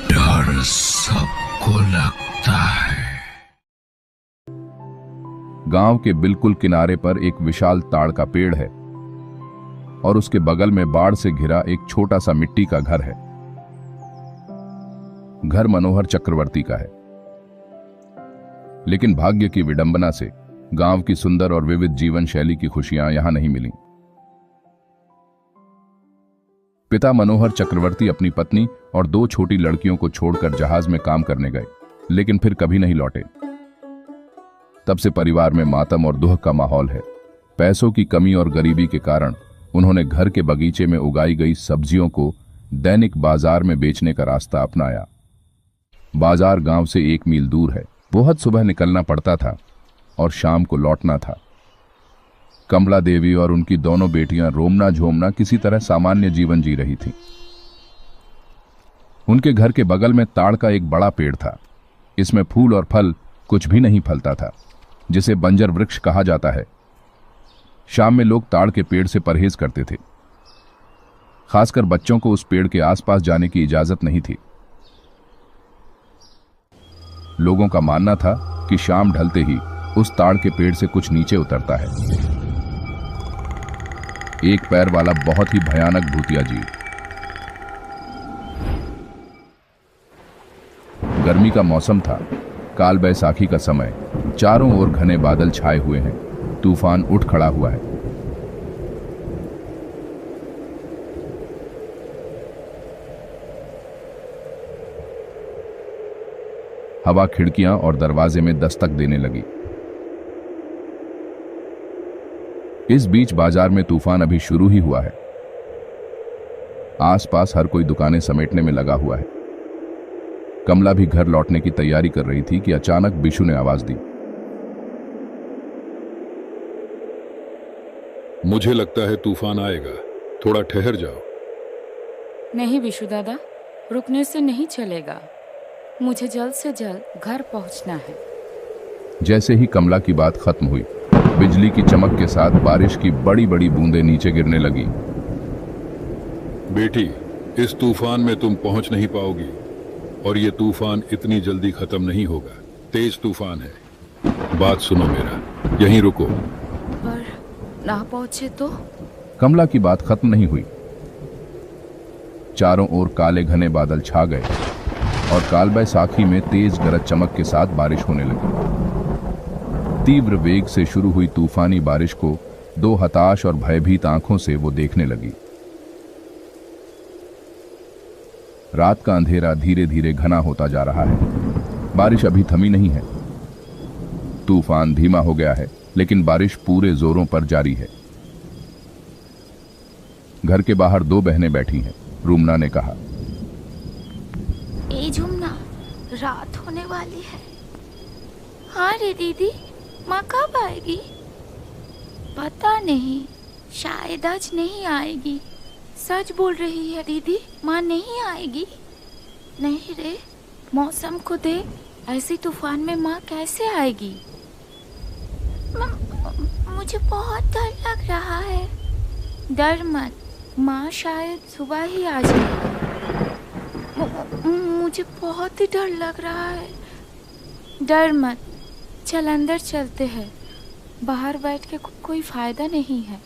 डर सबको लगता है। गांव के बिल्कुल किनारे पर एक विशाल ताड़ का पेड़ है और उसके बगल में बाढ़ से घिरा एक छोटा सा मिट्टी का घर है। घर मनोहर चक्रवर्ती का है, लेकिन भाग्य की विडंबना से गांव की सुंदर और विविध जीवन शैली की खुशियां यहां नहीं मिली। पिता मनोहर चक्रवर्ती अपनी पत्नी और 2 छोटी लड़कियों को छोड़कर जहाज में काम करने गए, लेकिन फिर कभी नहीं लौटे। तब से परिवार में मातम और दुख का माहौल है। पैसों की कमी और गरीबी के कारण उन्होंने घर के बगीचे में उगाई गई सब्जियों को दैनिक बाजार में बेचने का रास्ता अपनाया। बाजार गांव से 1 मील दूर है। बहुत सुबह निकलना पड़ता था और शाम को लौटना था। कमला देवी और उनकी दोनों बेटियां रोमना झोमना किसी तरह सामान्य जीवन जी रही थीं। उनके घर के बगल में ताड़ का एक बड़ा पेड़ था। इसमें फूल और फल कुछ भी नहीं फलता था, जिसे बंजर वृक्ष कहा जाता है। शाम में लोग ताड़ के पेड़ से परहेज करते थे। खासकर बच्चों को उस पेड़ के आसपास जाने की इजाजत नहीं थी। लोगों का मानना था कि शाम ढलते ही उस ताड़ के पेड़ से कुछ नीचे उतरता है, एक पैर वाला बहुत ही भयानक भूतिया जीव। गर्मी का मौसम था, काल बैसाखी का समय। चारों ओर घने बादल छाए हुए हैं, तूफान उठ खड़ा हुआ है। हवा खिड़कियां और दरवाजे में दस्तक देने लगी। इस बीच बाजार में तूफान अभी शुरू ही हुआ है। आसपास हर कोई दुकानें समेटने में लगा हुआ है। कमला भी घर लौटने की तैयारी कर रही थी कि अचानक बिशु ने आवाज दी। मुझे लगता है तूफान आएगा, थोड़ा ठहर जाओ। नहीं बिशु दादा, रुकने से नहीं चलेगा। मुझे जल्द से जल्द घर पहुंचना है। जैसे ही कमला की बात खत्म हुई, बिजली की चमक के साथ बारिश की बड़ी बड़ी बूंदें नीचे गिरने लगी। बेटी, इस तूफान में तुम पहुंच नहीं पाओगी और ये तूफान इतनी जल्दी खत्म नहीं होगा। तेज तूफान है। बात सुनो मेरा, यहीं रुको। पर ना पहुंचे तो? कमला की बात खत्म नहीं हुई। चारों ओर काले घने बादल छा गए और काल बैसाखी में तेज गरज चमक के साथ बारिश होने लगी। तीव्र वेग से शुरू हुई तूफानी बारिश को 2 हताश और भयभीत आंखों से वो देखने लगी। रात का अंधेरा धीरे धीरे घना होता जा रहा है। बारिश अभी थमी नहीं है। तूफान धीमा हो गया है, लेकिन बारिश पूरे जोरों पर जारी है। घर के बाहर 2 बहनें बैठी हैं। रूमना ने कहा, ए झुमना, रात होने वाली है। हाँ रे दीदी, माँ कब आएगी? पता नहीं, शायद आज नहीं आएगी। सच बोल रही है दीदी, माँ नहीं आएगी। नहीं रे, मौसम को देख, ऐसी तूफान में माँ कैसे आएगी? मुझे बहुत डर लग रहा है। डर मत, माँ शायद सुबह ही आ जाएगी। मुझे बहुत ही डर लग रहा है। डर मत, चल अंदर चलते हैं। बाहर बैठ के कोई फायदा नहीं है।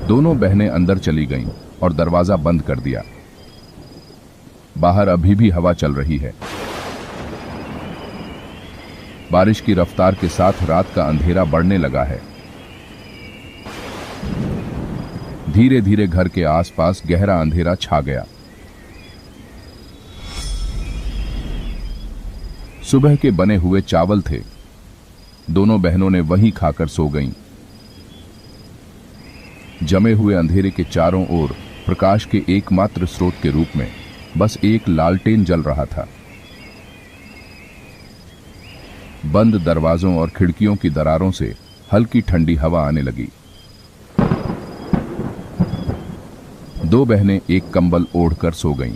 दोनों बहनें अंदर चली गईं और दरवाजा बंद कर दिया। बाहर अभी भी हवा चल रही है। बारिश की रफ्तार के साथ रात का अंधेरा बढ़ने लगा है। धीरे धीरे घर के आसपास गहरा अंधेरा छा गया। सुबह के बने हुए चावल थे। दोनों बहनों ने वही खाकर सो गईं। जमे हुए अंधेरे के चारों ओर प्रकाश के एकमात्र स्रोत के रूप में बस एक लालटेन जल रहा था। बंद दरवाजों और खिड़कियों की दरारों से हल्की ठंडी हवा आने लगी। 2 बहनें एक कंबल ओढ़कर सो गईं।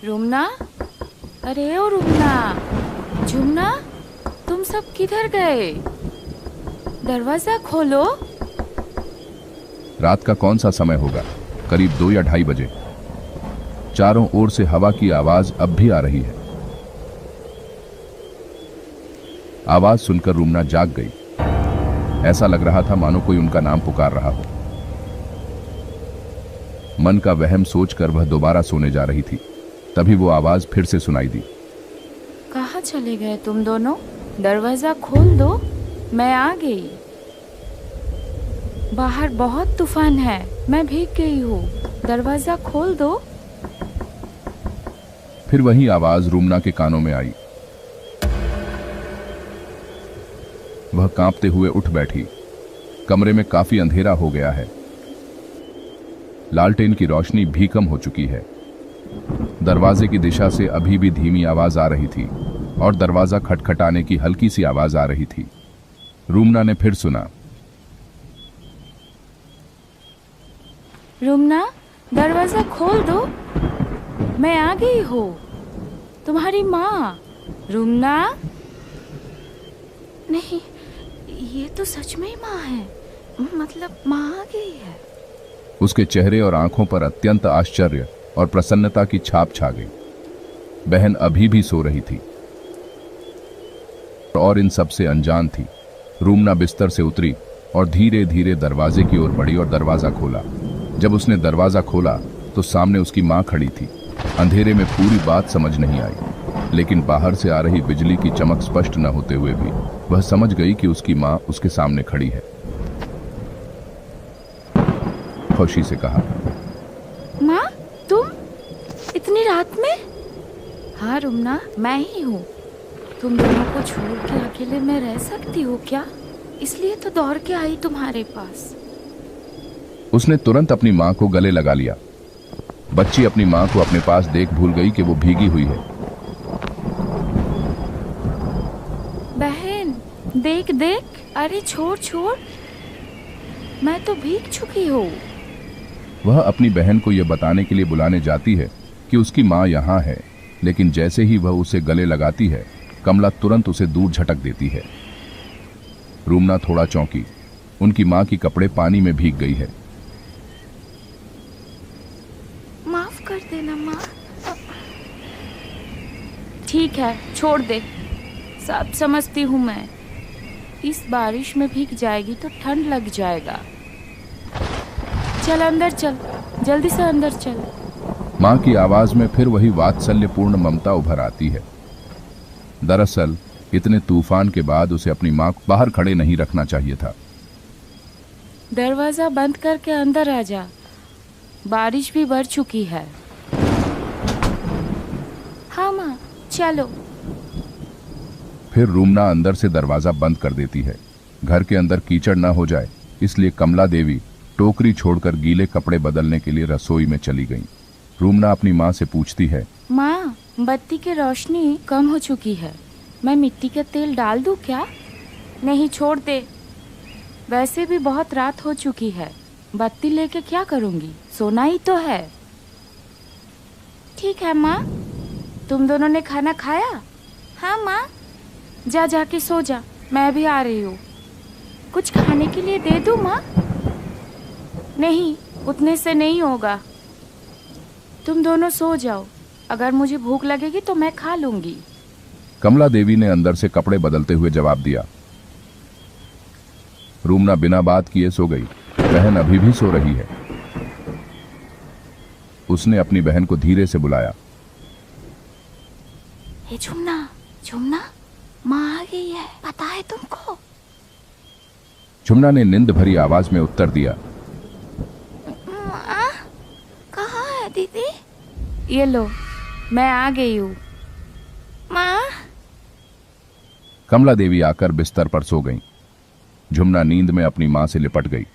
रुमना, अरे ओ रुमना, झुमना, तुम सब किधर गए? दरवाजा खोलो। रात का कौन सा समय होगा? करीब 2 या 2:30 बजे। चारों ओर से हवा की आवाज अब भी आ रही है। आवाज सुनकर रूमना जाग गई। ऐसा लग रहा था मानो कोई उनका नाम पुकार रहा हो। मन का वहम सोचकर वह दोबारा सोने जा रही थी, तभी वो आवाज फिर से सुनाई दी। कहाँ चले गए तुम दोनों? दरवाजा खोल दो, मैं आ गई। बाहर बहुत तूफान है, मैं भीग गई हूँ, दरवाजा खोल दो। फिर वही आवाज रूमना के कानों में आई। वह कांपते हुए उठ बैठी। कमरे में काफी अंधेरा हो गया है। लालटेन की रोशनी भी कम हो चुकी है। दरवाजे की दिशा से अभी भी धीमी आवाज आ रही थी और दरवाजा खटखटाने की हल्की सी आवाज आ रही थी। रूमना ने फिर सुना, रूमना, दरवाजा खोल दो, मैं आ गई हूँ, तुम्हारी माँ। रूमना। नहीं, ये तो सच में ही माँ है, मतलब माँ आ गई है। उसके चेहरे और आंखों पर अत्यंत आश्चर्य और प्रसन्नता की छाप छा गई। बहन अभी भी सो रही थी और इन सब से अनजान थी। रूमना बिस्तर से उतरी और धीरे धीरे दरवाजे की ओर बढ़ी और दरवाजा खोला। जब उसने दरवाजा खोला तो सामने उसकी माँ खड़ी थी। अंधेरे में पूरी बात समझ नहीं आई, लेकिन बाहर से आ रही बिजली की चमक स्पष्ट न होते हुए भी वह समझ गई कि उसकी माँ उसके सामने खड़ी है। खुशी से कहा, माँ, तुम इतनी रात में? हाँ रूमना, मैं ही हूँ। तुम दोनों को छोड़ के अकेले में रह सकती हो क्या? इसलिए तो दौड़ के आई तुम्हारे पास। उसने तुरंत अपनी माँ को गले लगा लिया। बच्ची अपनी माँ को अपने पास देख भूल गई कि वो भीगी हुई है। बहन, देख देख, अरे छोड़ छोड़, मैं तो भीग चुकी हूँ। वह अपनी बहन को यह बताने के लिए बुलाने जाती है कि उसकी माँ यहाँ है, लेकिन जैसे ही वह उसे गले लगाती है, कमला तुरंत उसे दूर झटक देती है। रूमना थोड़ा चौंकी। उनकी माँ की कपड़े पानी में भीग गई है। माफ कर देना माँ। ठीक है, छोड़ दे, सब समझती हूँ मैं। इस बारिश में भीग जाएगी तो ठंड लग जाएगा। चल अंदर चल, जल्दी से अंदर चल। माँ की आवाज में फिर वही वात्सल्यपूर्ण ममता उभर आती है। दरअसल इतने तूफान के बाद उसे अपनी माँ को बाहर खड़े नहीं रखना चाहिए था। दरवाजा बंद करके अंदर आ जा, बारिश भी बढ़ चुकी है। हाँ माँ, चलो। फिर रूमना अंदर से दरवाजा बंद कर देती है। घर के अंदर कीचड़ न हो जाए, इसलिए कमला देवी टोकरी छोड़कर गीले कपड़े बदलने के लिए रसोई में चली गईं। रूमना अपनी माँ से पूछती है, माँ, बत्ती की रोशनी कम हो चुकी है, मैं मिट्टी का तेल डाल दूँ क्या? नहीं, छोड़ दे, वैसे भी बहुत रात हो चुकी है, बत्ती लेके क्या करूँगी, सोना ही तो है। ठीक है माँ। तुम दोनों ने खाना खाया? हाँ माँ। जा जाके सो जा, मैं भी आ रही हूँ। कुछ खाने के लिए दे दूँ माँ? नहीं, उतने से नहीं होगा, तुम दोनों सो जाओ, अगर मुझे भूख लगेगी तो मैं खा लूंगी। कमला देवी ने अंदर से कपड़े बदलते हुए जवाब दिया। रूमना बिना बात किए सो गई। बहन अभी भी सो रही है। उसने अपनी बहन को धीरे से बुलाया। हे झुमना, झुमना, माँ आ गई है, पता है तुमको? झुमना ने नींद भरी आवाज में उत्तर दिया। माँ, कहाँ है दीदी? ये लो, मैं आ गई हूँ। माँ। कमला देवी आकर बिस्तर पर सो गईं। झुमना नींद में अपनी मां से लिपट गई।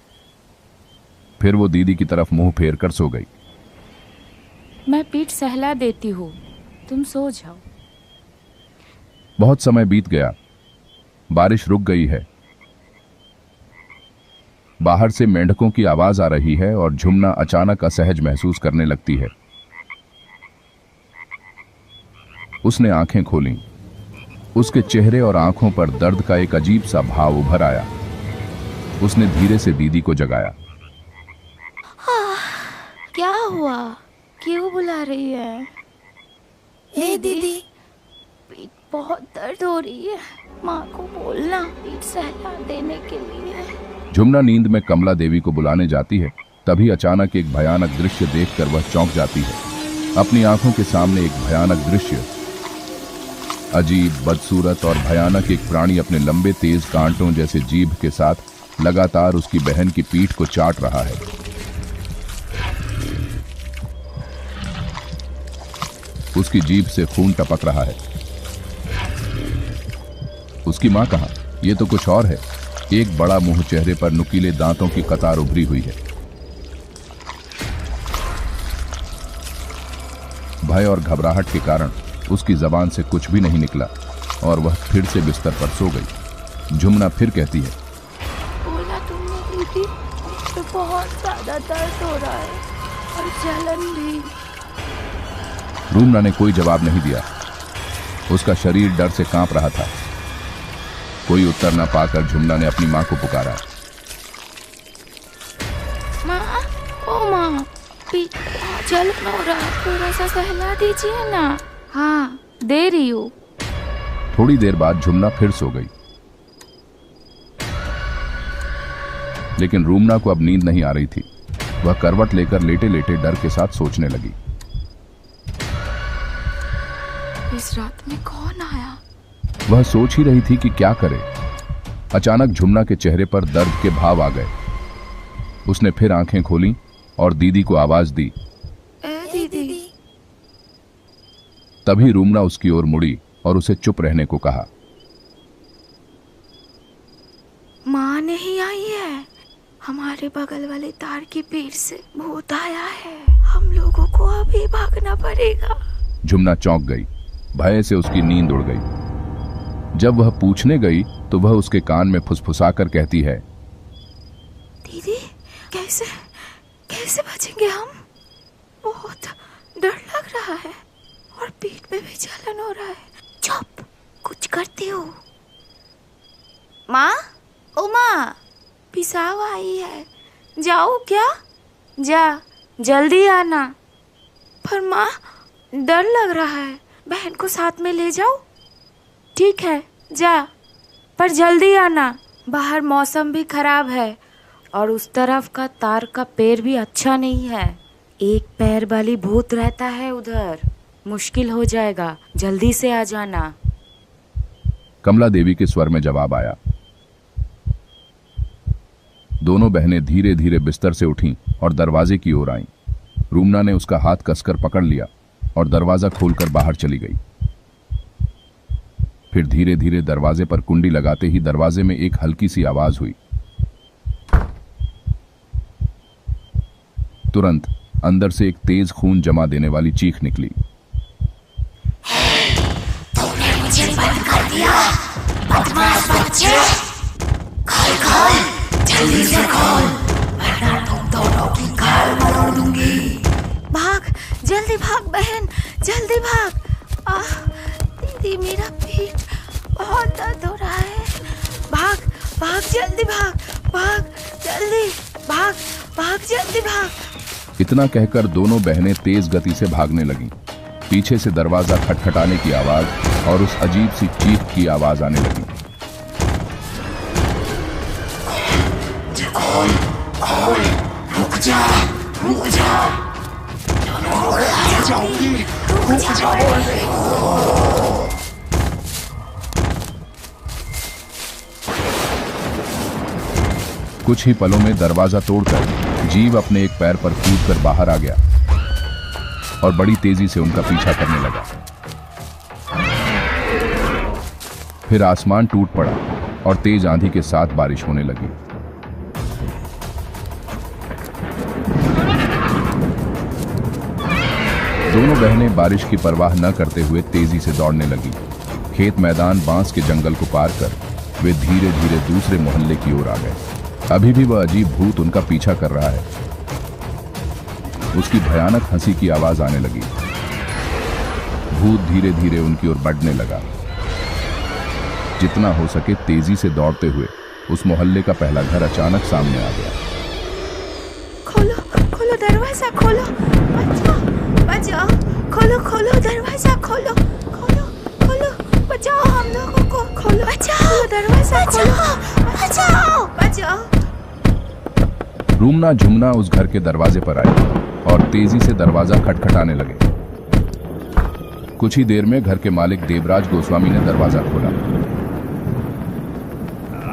फिर वो दीदी की तरफ मुंह फेर कर सो गई। मैं पीठ सहला देती हूँ, तुम सो जाओ। बहुत समय बीत गया। बारिश रुक गई है। बाहर से मेंढकों की आवाज आ रही है और झुमना अचानक असहज महसूस करने लगती है। उसने आंखें खोलीं। उसके चेहरे और आंखों पर दर्द का एक अजीब सा भाव उभर आया। उसने धीरे से दीदी को जगाया। क्या हुआ? क्यों बुला रही है? ए दीदी, पीठ बहुत दर्द हो रही है। माँ को बोलना पीठ सहला देने के लिए। झुमना नींद में कमला देवी को बुलाने जाती है। तभी अचानक एक भयानक दृश्य देखकर वह चौंक जाती है। अपनी आंखों के सामने एक भयानक दृश्य, अजीब, बदसूरत और भयानक एक प्राणी अपने लंबे तेज कांटों जैसे जीभ के साथ लगातार उसकी बहन की पीठ को चाट रहा है। उसकी जीभ से खून टपक रहा है। उसकी मां कहां? ये तो कुछ और है। एक बड़ा मुंह, चेहरे पर नुकीले दांतों की कतार उभरी हुई है। भय और घबराहट के कारण उसकी जबान से कुछ भी नहीं निकला और वह फिर से बिस्तर पर सो गई। झुमना फिर कहती है, बोला तुमने दीदी, तो बहुत ज्यादा दर्द हो रहा है और जलन भी। रूमना ने कोई जवाब नहीं दिया। उसका शरीर डर से कांप रहा था। कोई उत्तर न पाकर झुमना ने अपनी मां को पुकारा। माँ, ओ माँ, पीठ जलन हो रहा है, थोड़ा सा सहला दीजिए ना। हाँ, दे रही हूँ। थोड़ी देर बाद झुमना फिर सो गई, लेकिन रूमना को अब नींद नहीं आ रही थी। वह करवट लेकर लेटे लेटे डर के साथ सोचने लगी। इस रात में कौन आया? वह सोच ही रही थी कि क्या करे। अचानक झुमना के चेहरे पर दर्द के भाव आ गए। उसने फिर आंखें खोलीं और दीदी को आवाज दी। दीदी। तभी रूमना उसकी ओर मुड़ी और उसे चुप रहने को कहा। माँ नहीं आई है। हमारे बगल वाले तार की पीठ से भूत आया है। हम लोगों को अभी भागना पड़ेगा। झुमना चौंक गई। भय से उसकी नींद उड़ गई। जब वह पूछने गई तो वह उसके कान में फुसफुसाकर कहती है, दीदी, कैसे कैसे बचेंगे हम? बहुत डर लग रहा है और पीठ में भी जलन हो रहा है। चुप, कुछ करती हो। माँ, ओ माँ, पिसाव आई है। जाओ क्या? जा, जल्दी आना। पर माँ, डर लग रहा है। बहन को साथ में ले जाओ। ठीक है, जा, पर जल्दी आना। बाहर मौसम भी खराब है और उस तरफ का तार का पेड़ भी अच्छा नहीं है। एक पैर वाली भूत रहता है उधर। मुश्किल हो जाएगा, जल्दी से आ जाना। कमला देवी के स्वर में जवाब आया। दोनों बहनें धीरे धीरे बिस्तर से उठीं और दरवाजे की ओर आईं। रूमना ने उसका हाथ कसकर पकड़ लिया और दरवाजा खोलकर बाहर चली गई। फिर धीरे धीरे दरवाजे पर कुंडी लगाते ही दरवाजे में एक हल्की सी आवाज हुई। तुरंत अंदर से एक तेज खून जमा देने वाली चीख निकली। तुमने मुझे बंद कर दिया, बदमाश बच्चे। खोल खोल, जल्दी से खोल, वरना तुम दोनों की गाल मरोड़ दूंगी। भाग, जल्दी भाग बहन, जल्दी भाग। दीदी, मेरा पीठ बहुत दर्द हो रहा है। भाग भाग, जल्दी भाग, भाग जल्दी, भाग भाग, जल्दी भाग। इतना कहकर दोनों बहनें तेज गति से भागने लगीं। पीछे से दरवाजा खटखटाने की आवाज और उस अजीब सी चीख की आवाज आने लगी। रुक जा, रुक जा, कुछ ही पलों में दरवाजा तोड़कर जीव अपने एक पैर पर कूदकर बाहर आ गया और बड़ी तेजी से उनका पीछा करने लगा। फिर आसमान टूट पड़ा और तेज आंधी के साथ बारिश होने लगी। दोनों बहनें बारिश की परवाह न करते हुए तेजी से दौड़ने लगी। खेत, मैदान, बांस के जंगल को पार कर वे धीरे धीरे दूसरे मोहल्ले की ओर आ गए। अभी भी वह अजीब भूत उनका पीछा कर रहा है। उसकी भयानक हंसी की आवाज आने लगी। भूत धीरे धीरे उनकी ओर बढ़ने लगा। जितना हो सके तेजी से दौड़ते हुए उस मोहल्ले का पहला घर अचानक सामने आ गया। खोलो खोलो दरवाजा खोलो, बचाओ बचाओ, खोलो खोलो दरवाजा खोलो, खोलो खोलो, बचाओ हम लोगों को, खोलो बचाओ दरवाजा खोलो, बचाओ बचाओ। रूमना झुमना उस घर के दरवाजे पर आई और तेजी से दरवाजा खटखटाने लगे। कुछ ही देर में घर के मालिक देवराज गोस्वामी ने दरवाजा खोला।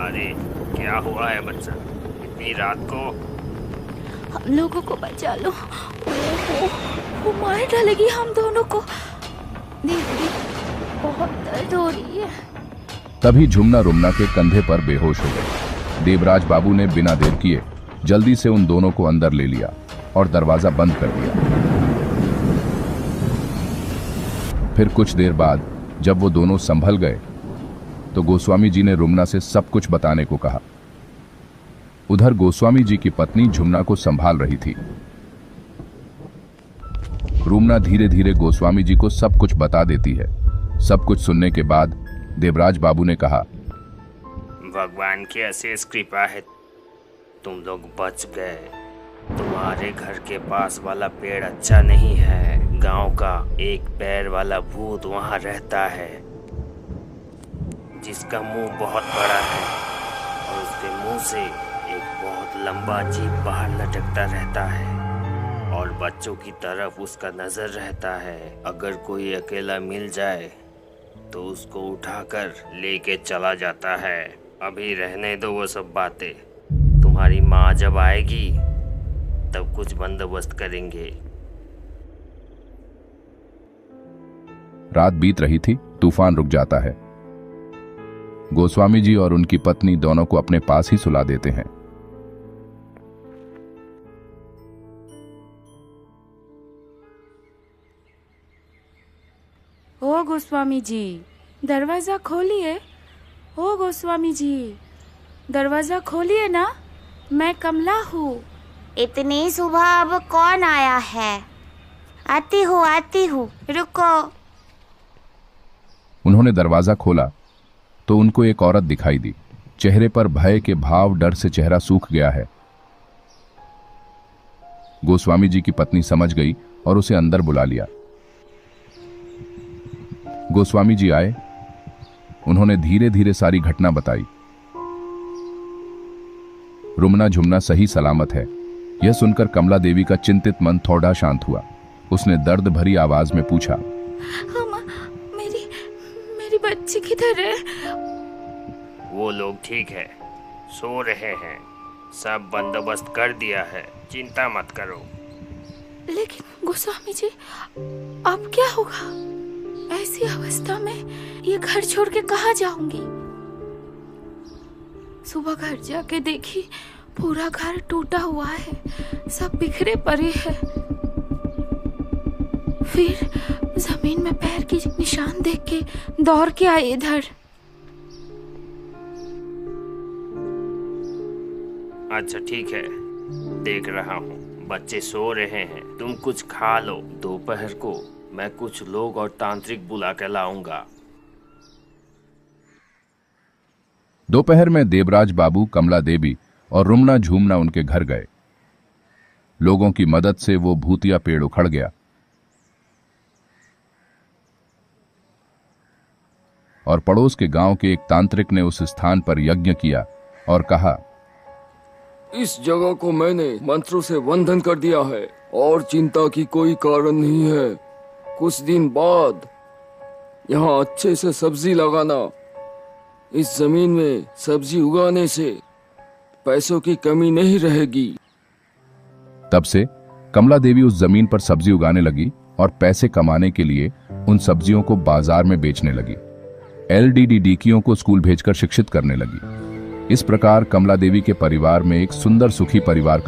अरे क्या हुआ है बच्चा, इतनी रात को? हम लोगों को बचा लो, वो मार डालेगी हम दोनों को। दीदी बहुत दर्द हो रही है। तभी झुमना रुमना के कंधे पर बेहोश हो गए। देवराज बाबू ने बिना देर किए जल्दी से उन दोनों को अंदर ले लिया और दरवाजा बंद कर दिया। फिर कुछ देर बाद जब वो दोनों संभल गए तो गोस्वामी जी ने रुमना से सब कुछ बताने को कहा। उधर गोस्वामी जी की पत्नी झुमना को संभाल रही थी। रुमना धीरे धीरे गोस्वामी जी को सब कुछ बता देती है। सब कुछ सुनने के बाद देवराज बाबू ने कहा, भगवान की अशेष कृपा है, तुम लोग बच गए। तुम्हारे घर के पास वाला पेड़ अच्छा नहीं है। गांव का एक पैर वाला भूत वहां रहता है, जिसका मुंह बहुत बड़ा है और उसके मुंह से एक बहुत लंबा जीभ बाहर लटकता रहता है और बच्चों की तरफ उसका नजर रहता है। अगर कोई अकेला मिल जाए तो उसको उठाकर लेके चला जाता है। अभी रहने दो वो सब बातें, तुम्हारी माँ जब आएगी तब कुछ बंदोबस्त करेंगे। रात बीत रही थी, तूफान रुक जाता है। गोस्वामी जी और उनकी पत्नी दोनों को अपने पास ही सुला देते हैं। ओ गोस्वामी जी, दरवाजा खोलिए। ओ गोस्वामी जी, दरवाजा खोलिए ना, मैं कमला हूँ। इतनी सुबह अब कौन आया है? आती हूँ, रुको। उन्होंने दरवाजा खोला तो उनको एक औरत दिखाई दी। चेहरे पर भय के भाव, डर से चेहरा सूख गया है। गोस्वामी जी की पत्नी समझ गई और उसे अंदर बुला लिया। गोस्वामी जी आए, उन्होंने धीरे धीरे सारी घटना बताई। रुमना झुमना सही सलामत है, यह सुनकर कमला देवी का चिंतित मन थोड़ा शांत हुआ। उसने दर्द भरी आवाज में पूछा, मेरी बच्ची किधर है? वो लोग ठीक है, सो रहे हैं, सब बंदोबस्त कर दिया है, चिंता मत करो। लेकिन गोस्वामी जी, अब क्या होगा? ऐसी अवस्था में ये घर छोड़ के कहाँ जाऊंगी? सुबह घर जाके देखी, पूरा घर टूटा हुआ है, सब बिखरे पड़े हैं। फिर जमीन में पैर के निशान देख के दौड़ के आई इधर। अच्छा ठीक है, देख रहा हूँ, बच्चे सो रहे हैं, तुम कुछ खा लो। दोपहर को मैं कुछ लोग और तांत्रिक बुला के लाऊंगा। दोपहर में देवराज बाबू, कमला देवी और रुमना झूमना उनके घर गए। लोगों की मदद से वो भूतिया पेड़ उखड़ गया और पड़ोस के गांव के एक तांत्रिक ने उस स्थान पर यज्ञ किया और कहा, इस जगह को मैंने मंत्रों से बंधन कर दिया है और चिंता की कोई कारण नहीं है। कुछ दिन बाद यहाँ अच्छे से सब्जी लगाना। इस जमीन में सब्जी उगाने से पैसों की कमी नहीं रहेगी। तब से कमला देवी उस जमीन पर सब्जी उगाने लगी और पैसे कमाने के लिए उन सब्जियों को बाजार में बेचने लगी। LDDDकियों को स्कूल भेजकर शिक्षित करने लगी। इस प्रकार कमला देवी के परिवार में एक सुंदर सुखी परिवार